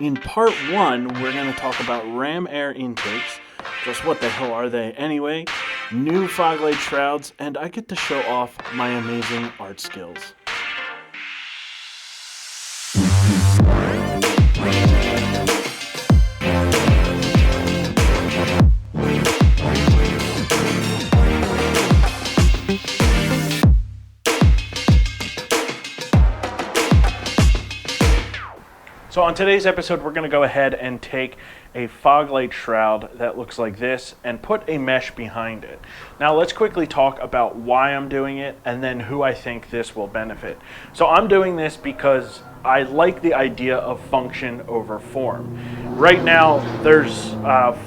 In part one, we're going to talk about ram air intakes. Just what the hell are they anyway? New fog light shrouds, and I get to show off my amazing art skills. So on today's episode, we're going to go ahead and take a fog light shroud that looks like this and put a mesh behind it. Now let's quickly talk about why I'm doing it and then who I think this will benefit. So I'm doing this because I like the idea of function over form. Right now, there's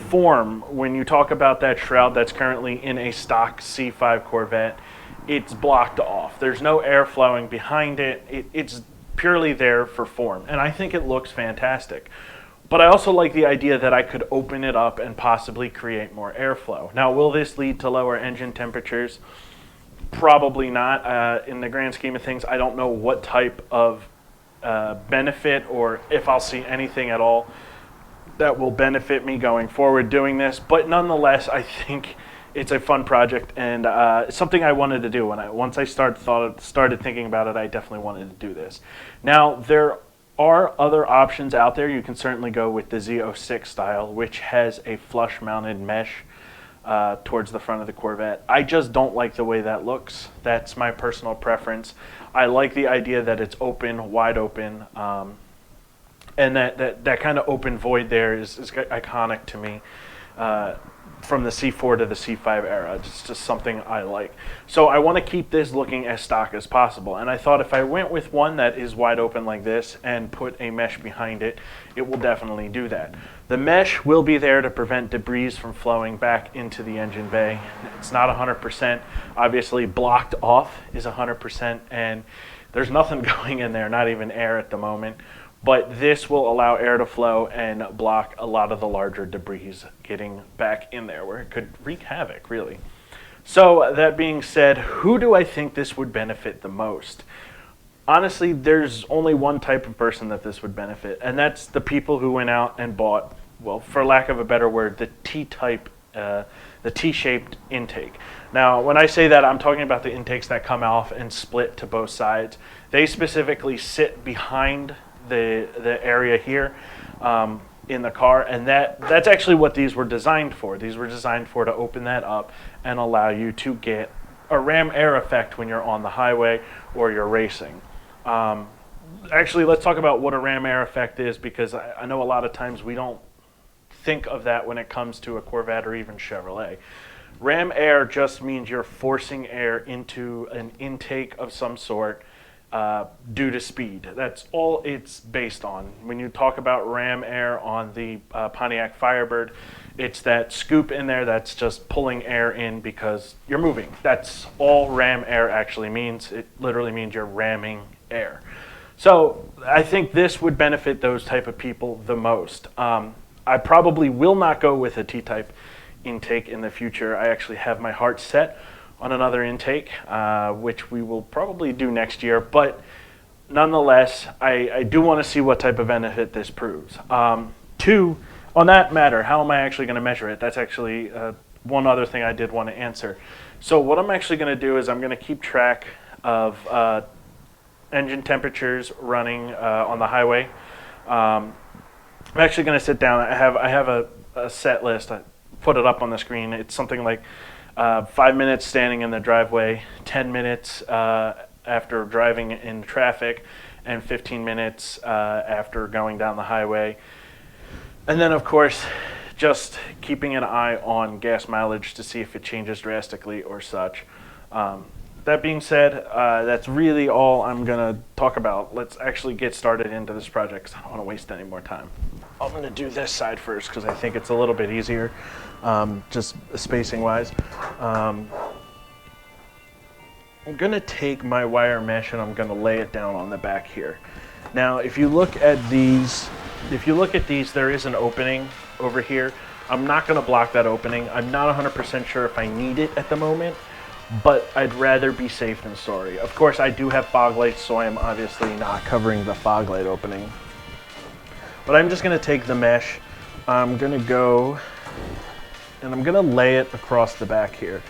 form. When you talk about that shroud that's currently in a stock C5 Corvette, it's blocked off. There's no air flowing behind it. It's purely there for form, and I think it looks fantastic. But I also like the idea that I could open it up and possibly create more airflow. Now, will this lead to lower engine temperatures? Probably not. In the grand scheme of things, I don't know what type of benefit or if I'll see anything at all that will benefit me going forward doing this, but nonetheless, I think it's a fun project and something I wanted to do. Once I started thinking about it, I definitely wanted to do this. Now, there are other options out there. You can certainly go with the Z06 style, which has a flush mounted mesh towards the front of the Corvette. I just don't like the way that looks. That's my personal preference. I like the idea that it's open, wide open, and that kind of open void there is iconic to me. From the C4 to the C5 era. It's just something I like. So I want to keep this looking as stock as possible. And I thought if I went with one that is wide open like this and put a mesh behind it, it will definitely do that. The mesh will be there to prevent debris from flowing back into the engine bay. It's not 100%. Obviously, blocked off is 100%, and there's nothing going in there, not even air at the moment. But this will allow air to flow and block a lot of the larger debris getting back in there where it could wreak havoc, really. So that being said, who do I think this would benefit the most? Honestly, there's only one type of person that this would benefit, and that's the people who went out and bought, well, for lack of a better word, the T-type, the T-shaped intake. Now, when I say that, I'm talking about the intakes that come off and split to both sides. They specifically sit behind the area here in the car, and that's actually what these were designed for. These were designed to open that up and allow you to get a ram air effect when you're on the highway or you're racing. Actually, let's talk about what a ram air effect is, because I know a lot of times we don't think of that when it comes to a Corvette or even Chevrolet. Ram air just means you're forcing air into an intake of some sort due to speed. That's all it's based on. When you talk about ram air on the Pontiac Firebird, it's that scoop in there that's just pulling air in because you're moving. That's all ram air actually means. It literally means you're ramming air. So I think this would benefit those type of people the most. I probably will not go with a T-type intake in the future. I actually have my heart set on another intake, which we will probably do next year. But nonetheless, I do want to see what type of benefit this proves. Two, on that matter, how am I actually going to measure it? That's actually one other thing I did want to answer. So what I'm actually going to do is I'm going to keep track of engine temperatures running on the highway. I'm actually going to sit down. I have a set list. I put it up on the screen. It's something like 5 minutes standing in the driveway, 10 minutes after driving in traffic, and 15 minutes after going down the highway. And then, of course, just keeping an eye on gas mileage to see if it changes drastically or such. That being said, that's really all I'm going to talk about. Let's actually get started into this project because I don't want to waste any more time. I'm going to do this side first because I think it's a little bit easier, just spacing wise. I'm going to take my wire mesh and I'm going to lay it down on the back here. Now, if you look at these, there is an opening over here. I'm not going to block that opening. I'm not 100% sure if I need it at the moment, but I'd rather be safe than sorry. Of course, I do have fog lights, so I am obviously not covering the fog light opening. But I'm just gonna take the mesh, I'm gonna go and I'm gonna lay it across the back here.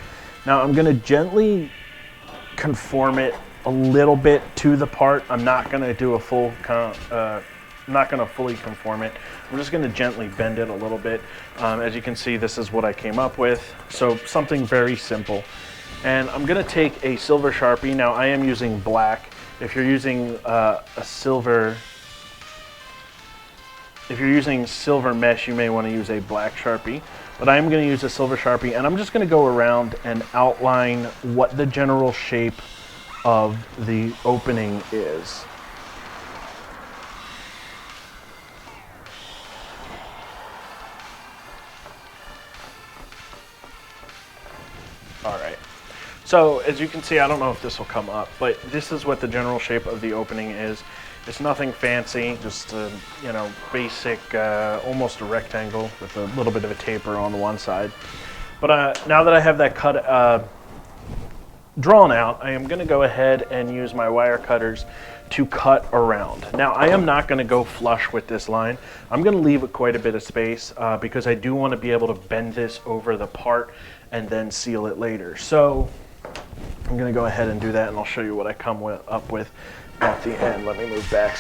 Now I'm gonna gently conform it a little bit to the part. I'm not gonna do a full, I'm not gonna fully conform it. I'm just gonna gently bend it a little bit. As you can see, this is what I came up with. So something very simple. And I'm gonna take a silver Sharpie. Now I am using black. If you're using silver mesh, you may wanna use a black Sharpie. But I'm gonna use a silver Sharpie, and I'm just gonna go around and outline what the general shape of the opening is. All right. So as you can see, I don't know if this will come up, but this is what the general shape of the opening is. It's nothing fancy, just a, you know, basic, almost a rectangle with a little bit of a taper on one side. But now that I have that cut drawn out, I am going to go ahead and use my wire cutters to cut around. Now I am not going to go flush with this line. I'm going to leave it quite a bit of space because I do want to be able to bend this over the part and then seal it later. So I'm going to go ahead and do that, and I'll show you what I come up with at the end. Let me move back.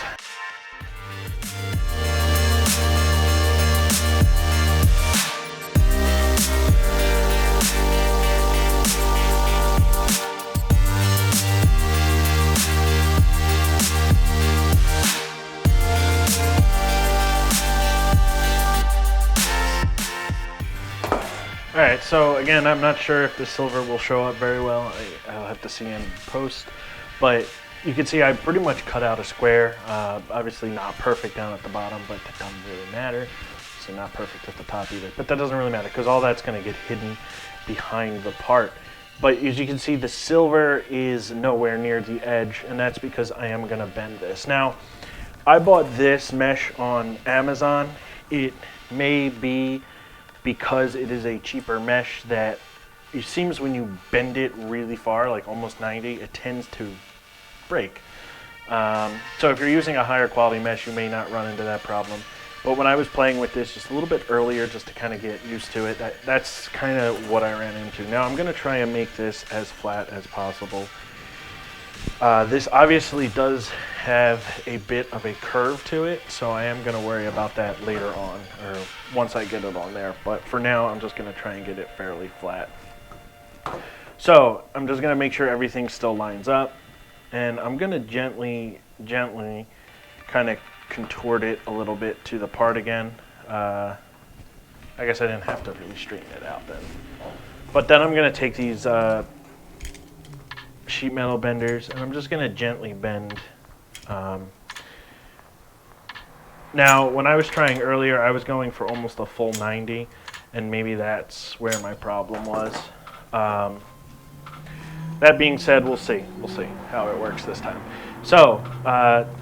All right, so again, I'm not sure if the silver will show up very well. I'll have to see in post, but you can see I pretty much cut out a square. Obviously not perfect down at the bottom, but that doesn't really matter. So not perfect at the top either, but that doesn't really matter because all that's gonna get hidden behind the part. But as you can see, the silver is nowhere near the edge, and that's because I am gonna bend this. Now, I bought this mesh on Amazon. It may be because it is a cheaper mesh that it seems when you bend it really far, like almost 90, it tends to break. So if you're using a higher quality mesh, you may not run into that problem. But when I was playing with this just a little bit earlier, just to kind of get used to it, that's kind of what I ran into. Now I'm gonna try and make this as flat as possible. This obviously does have a bit of a curve to it, so I am going to worry about that later on, or once I get it on there. But for now, I'm just going to try and get it fairly flat. So I'm just going to make sure everything still lines up, and I'm going to gently kind of contort it a little bit to the part again. I guess I didn't have to really straighten it out then. But then I'm going to take these sheet metal benders, and I'm just going to gently bend. Now, when I was trying earlier, I was going for almost a full 90, and maybe that's where my problem was. That being said, we'll see how it works this time. So,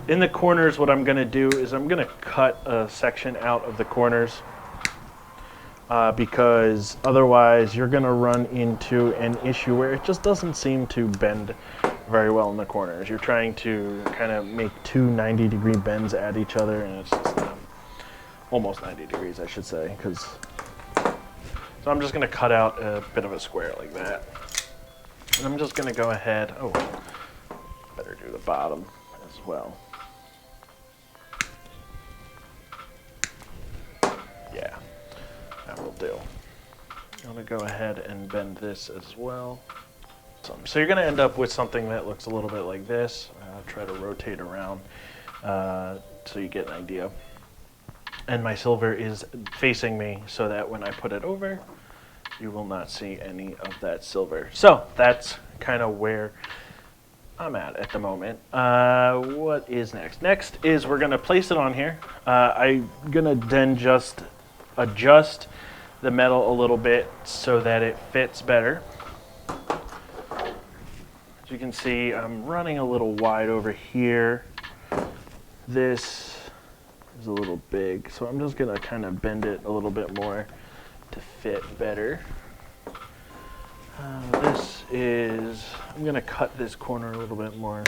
in the corners, what I'm going to do is I'm going to cut a section out of the corners. Because otherwise you're going to run into an issue where it just doesn't seem to bend very well in the corners. You're trying to kind of make two 90-degree bends at each other, and it's just almost 90 degrees, I should say. So I'm just going to cut out a bit of a square like that. And I'm just going to go ahead, better do the bottom as well. Yeah. That will do. I'm going to go ahead and bend this as well. So you're going to end up with something that looks a little bit like this. I'll try to rotate around so you get an idea. And my silver is facing me so that when I put it over, you will not see any of that silver. So that's kind of where I'm at the moment. What is next? Next is we're going to place it on here. I'm going to then just adjust the metal a little bit so that it fits better. As you can see, I'm running a little wide over here. This is a little big, so I'm just gonna kind of bend it a little bit more to fit better. I'm gonna cut this corner a little bit more.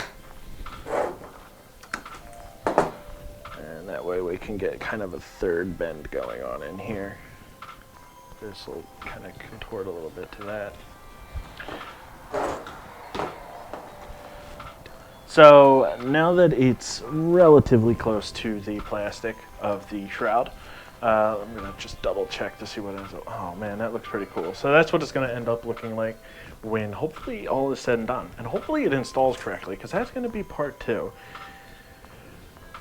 And that way we can get kind of a third bend going on in here. This will kind of contort a little bit to that. So now that it's relatively close to the plastic of the shroud, I'm going to just double check to see what it is. Oh man, that looks pretty cool. So that's what it's going to end up looking like when hopefully all is said and done. And hopefully it installs correctly, because that's going to be part 2.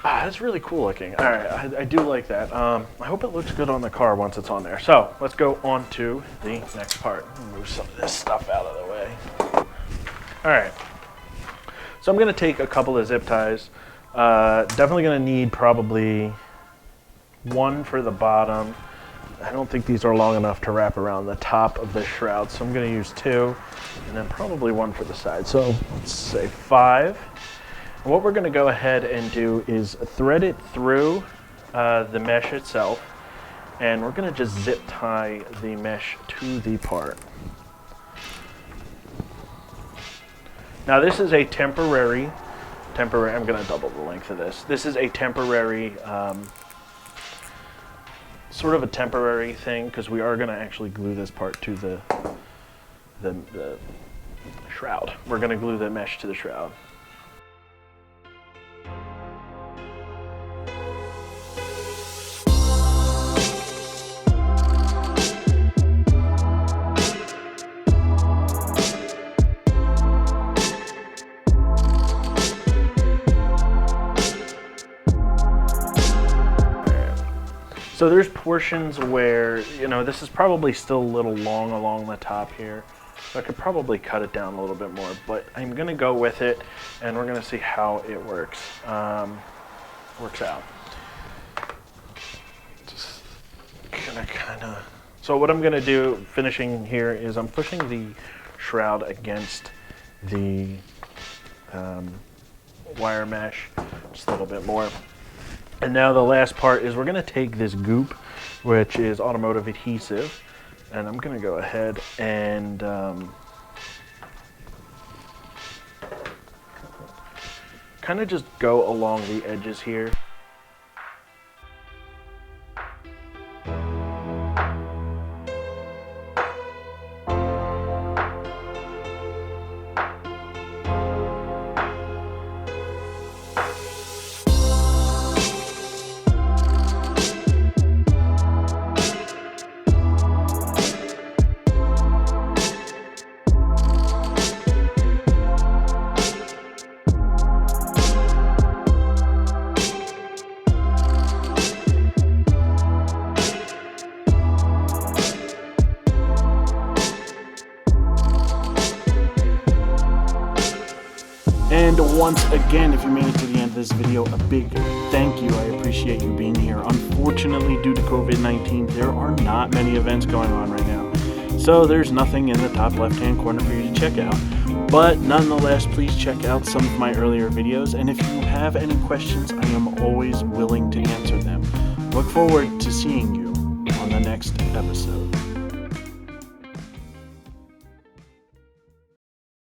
That's really cool looking. All right, I do like that. I hope it looks good on the car once it's on there. So let's go on to the next part. Move some of this stuff out of the way. All right. So I'm going to take a couple of zip ties. Definitely going to need probably one for the bottom. I don't think these are long enough to wrap around the top of the shroud, so I'm going to use 2, and then probably one for the side. So let's say 5. And what we're going to go ahead and do is thread it through the mesh itself, and we're going to just zip tie the mesh to the part. Now this is a temporary, I'm going to double the length of this. This is a temporary, sort of a temporary thing, because we are going to actually glue this part to the shroud. We're going to glue the mesh to the shroud. So there's portions where, you know, this is probably still a little long along the top here. So I could probably cut it down a little bit more, but I'm gonna go with it and we're gonna see how it works out. Just gonna kinda, so what I'm gonna do finishing here is I'm pushing the shroud against the wire mesh just a little bit more. And now the last part is we're going to take this goop, which is automotive adhesive, and I'm going to go ahead and kind of just go along the edges here. And once again, if you made it to the end of this video, a big thank you. I appreciate you being here. Unfortunately, due to COVID-19, there are not many events going on right now. So there's nothing in the top left-hand corner for you to check out. But nonetheless, please check out some of my earlier videos. And if you have any questions, I am always willing to answer them. Look forward to seeing you on the next episode.